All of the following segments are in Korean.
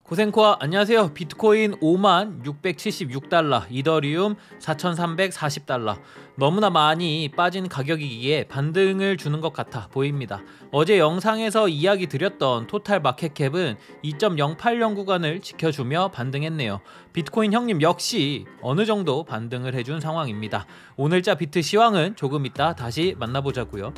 고생코아 안녕하세요. 비트코인 5676달러, 이더리움 4340달러. 너무나 많이 빠진 가격이기에 반등을 주는 것 같아 보입니다. 어제 영상에서 이야기 드렸던 토탈 마켓캡은 2.080 구간을 지켜주며 반등했네요. 비트코인 형님 역시 어느 정도 반등을 해준 상황입니다. 오늘자 비트 시황은 조금 이따 다시 만나보자고요.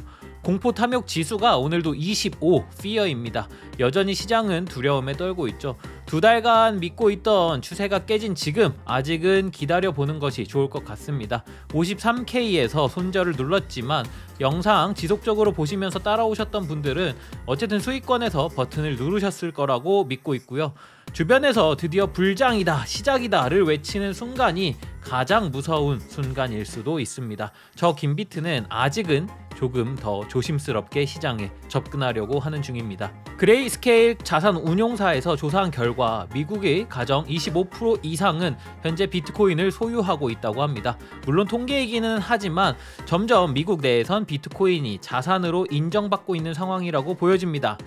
공포 탐욕 지수가 오늘도 25 피어입니다. 여전히 시장은 두려움에 떨고 있죠. 두 달간 믿고 있던 추세가 깨진 지금 아직은 기다려보는 것이 좋을 것 같습니다. 53K에서 손절을 눌렀지만 영상 지속적으로 보시면서 따라오셨던 분들은 어쨌든 수익권에서 버튼을 누르셨을 거라고 믿고 있고요. 주변에서 드디어 불장이다, 시작이다를 외치는 순간이 가장 무서운 순간일 수도 있습니다. 저 김비트는 아직은 조금 더 조심스럽게 시장에 접근하려고 하는 중입니다. 그레이스케일 자산운용사에서 조사한 결과 미국의 가정 25% 이상은 현재 비트코인을 소유하고 있다고 합니다. 물론 통계이기는 하지만 점점 미국 내에선 비트코인이 자산으로 인정받고 있는 상황이라고 보여집니다.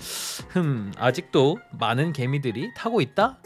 아직도 많은 개미들이 타고 있다?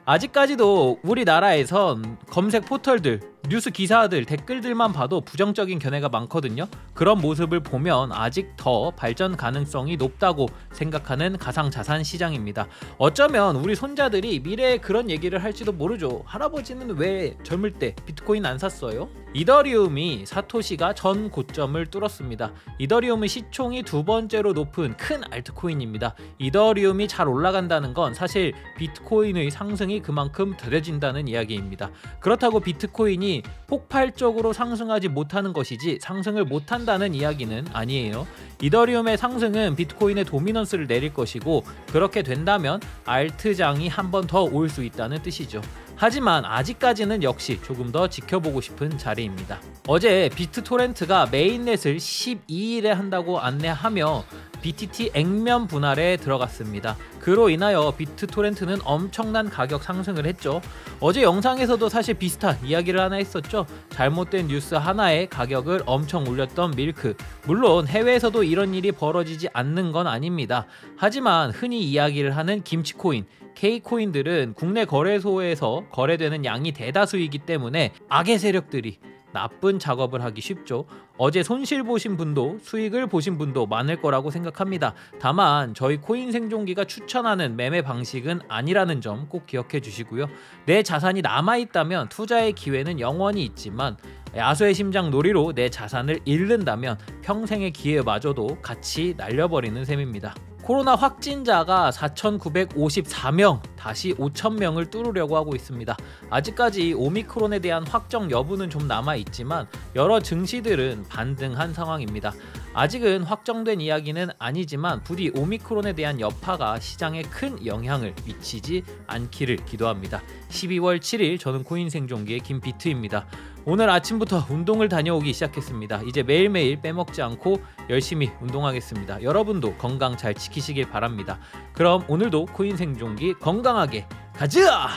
아직까지도 우리나라에선 검색 포털들, 뉴스 기사들, 댓글들만 봐도 부정적인 견해가 많거든요. 그런 모습을 보면 아직 더 발전 가능성이 높다고 생각하는 가상자산 시장입니다. 어쩌면 우리 손자들이 미래에 그런 얘기를 할지도 모르죠. 할아버지는 왜 젊을 때 비트코인 안 샀어요? 이더리움이 사토시가 전 고점을 뚫었습니다. 이더리움은 시총이 두 번째로 높은 큰 알트코인입니다. 이더리움이 잘 올라간다는 건 사실 비트코인의 상승이 그만큼 더뎌진다는 이야기입니다. 그렇다고 비트코인이 폭발적으로 상승하지 못하는 것이지 상승을 못한다는 이야기는 아니에요. 이더리움의 상승은 비트코인의 도미넌스를 내릴 것이고 그렇게 된다면 알트장이 한 번 더 올 수 있다는 뜻이죠. 하지만 아직까지는 역시 조금 더 지켜보고 싶은 자리입니다. 어제 비트토렌트가 메인넷을 12일에 한다고 안내하며 BTT 액면 분할에 들어갔습니다. 그로 인하여 비트토렌트는 엄청난 가격 상승을 했죠. 어제 영상에서도 사실 비슷한 이야기를 하나 했었죠. 잘못된 뉴스 하나에 가격을 엄청 올렸던 밀크. 물론 해외에서도 이런 일이 벌어지지 않는 건 아닙니다. 하지만 흔히 이야기를 하는 김치코인, K코인들은 국내 거래소에서 거래되는 양이 대다수이기 때문에 악의 세력들이 나쁜 작업을 하기 쉽죠. 어제 손실 보신 분도 수익을 보신 분도 많을 거라고 생각합니다. 다만 저희 코인 생존기가 추천하는 매매 방식은 아니라는 점 꼭 기억해 주시고요. 내 자산이 남아있다면 투자의 기회는 영원히 있지만 야수의 심장 놀이로 내 자산을 잃는다면 평생의 기회마저도 같이 날려버리는 셈입니다. 코로나 확진자가 4,954명, 다시 5,000명을 뚫으려고 하고 있습니다. 아직까지 오미크론에 대한 확정 여부는 좀 남아있지만 여러 증시들은 반등한 상황입니다. 아직은 확정된 이야기는 아니지만 부디 오미크론에 대한 여파가 시장에 큰 영향을 미치지 않기를 기도합니다. 12월 7일 저는 코인 생존기의 김비트입니다. 오늘 아침부터 운동을 다녀오기 시작했습니다. 이제 매일매일 빼먹지 않고 열심히 운동하겠습니다. 여러분도 건강 잘 지키시길 바랍니다. 그럼 오늘도 코인 생존기 건강하게 가자!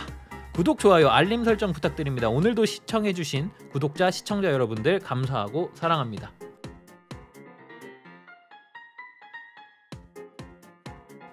구독, 좋아요, 알림 설정 부탁드립니다. 오늘도 시청해주신 구독자, 시청자 여러분들 감사하고 사랑합니다.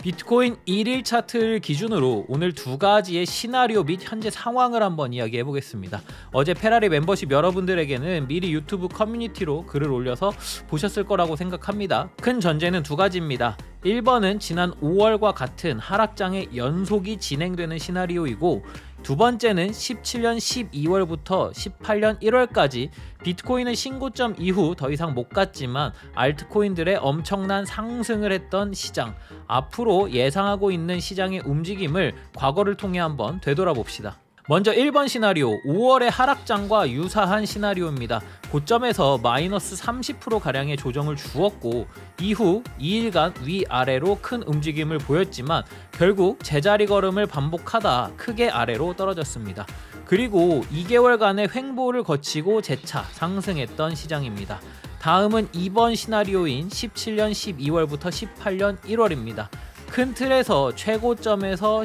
비트코인 1일 차트를 기준으로 오늘 두 가지의 시나리오 및 현재 상황을 한번 이야기해 보겠습니다. 어제 페라리 멤버십 여러분들에게는 미리 유튜브 커뮤니티로 글을 올려서 보셨을 거라고 생각합니다. 큰 전제는 두 가지입니다. 1번은 지난 5월과 같은 하락장의 연속이 진행되는 시나리오이고 두 번째는 17년 12월부터 18년 1월까지 비트코인은 신고점 이후 더 이상 못 갔지만 알트코인들의 엄청난 상승을 했던 시장, 앞으로 예상하고 있는 시장의 움직임을 과거를 통해 한번 되돌아봅시다. 먼저 1번 시나리오, 5월의 하락장과 유사한 시나리오입니다. 고점에서 마이너스 30%가량의 조정을 주었고 이후 2일간 위아래로 큰 움직임을 보였지만 결국 제자리 걸음을 반복하다 크게 아래로 떨어졌습니다. 그리고 2개월간의 횡보를 거치고 재차 상승했던 시장입니다. 다음은 2번 시나리오인 17년 12월부터 18년 1월입니다. 큰 틀에서 최고점에서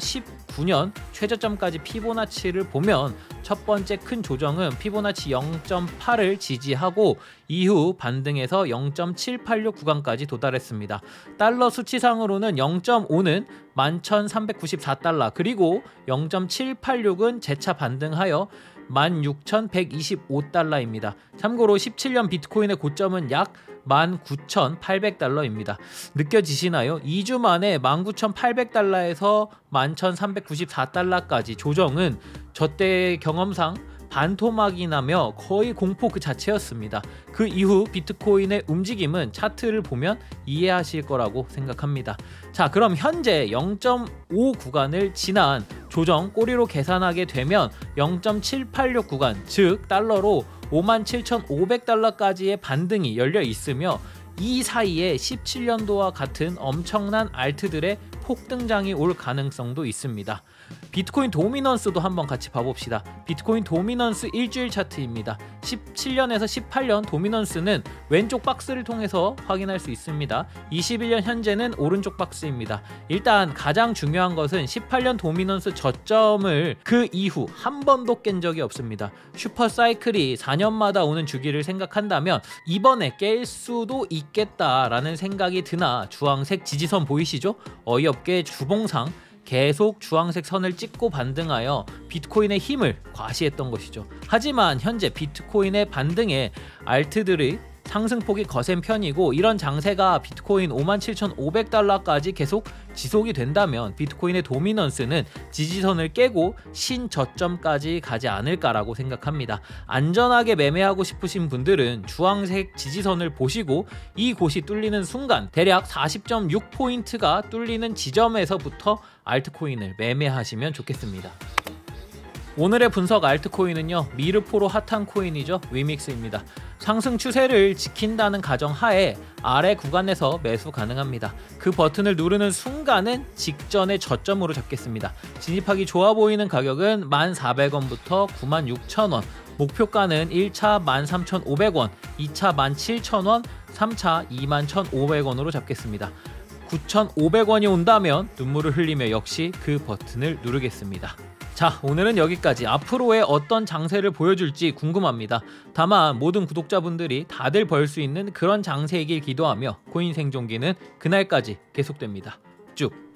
2019년 최저점까지 피보나치를 보면 첫 번째 큰 조정은 피보나치 0.8을 지지하고 이후 반등해서 0.786 구간까지 도달했습니다. 달러 수치상으로는 0.5는 11,394달러 그리고 0.786은 재차 반등하여 16,125달러입니다. 참고로 17년 비트코인의 고점은 약 19,800달러입니다. 느껴지시나요? 2주 만에 19,800달러에서 11,394달러까지 조정은 저때의 경험상 반토막이 나며 거의 공포 그 자체였습니다. 그 이후 비트코인의 움직임은 차트를 보면 이해하실 거라고 생각합니다. 자, 그럼 현재 0.5 구간을 지난 조정 꼬리로 계산하게 되면 0.786 구간, 즉 달러로 57,500달러까지의 반등이 열려 있으며 이 사이에 17년도와 같은 엄청난 알트들의 폭등장이 올 가능성도 있습니다. 비트코인 도미넌스도 한번 같이 봐봅시다. 비트코인 도미넌스 일주일 차트입니다. 17년에서 18년 도미넌스는 왼쪽 박스를 통해서 확인할 수 있습니다. 21년 현재는 오른쪽 박스입니다. 일단 가장 중요한 것은 18년 도미넌스 저점을 그 이후 한 번도 깬 적이 없습니다. 슈퍼사이클이 4년마다 오는 주기를 생각한다면 이번에 깰 수도 있겠다라는 생각이 드나 주황색 지지선 보이시죠? 어이없게 주봉상 계속 주황색 선을 찍고 반등하여 비트코인의 힘을 과시했던 것이죠. 하지만 현재 비트코인의 반등에 알트들의 상승폭이 거센 편이고 이런 장세가 비트코인 57,500달러까지 계속 지속이 된다면 비트코인의 도미넌스는 지지선을 깨고 신저점까지 가지 않을까라고 생각합니다. 안전하게 매매하고 싶으신 분들은 주황색 지지선을 보시고 이 곳이 뚫리는 순간 대략 40.6포인트가 뚫리는 지점에서부터 알트코인을 매매하시면 좋겠습니다. 오늘의 분석 알트코인은요, 미르포로 핫한 코인이죠. 위믹스입니다. 상승 추세를 지킨다는 가정하에 아래 구간에서 매수 가능합니다. 그 버튼을 누르는 순간은 직전의 저점으로 잡겠습니다. 진입하기 좋아 보이는 가격은 1,400원부터 96,000원, 목표가는 1차 13,500원, 2차 17,000원, 3차 21,500원으로 잡겠습니다. 9,500원이 온다면 눈물을 흘리며 역시 그 버튼을 누르겠습니다. 자, 오늘은 여기까지. 앞으로의 어떤 장세를 보여줄지 궁금합니다. 다만 모든 구독자분들이 다들 벌 수 있는 그런 장세이길 기도하며 코인 생존기는 그날까지 계속됩니다. 쭉!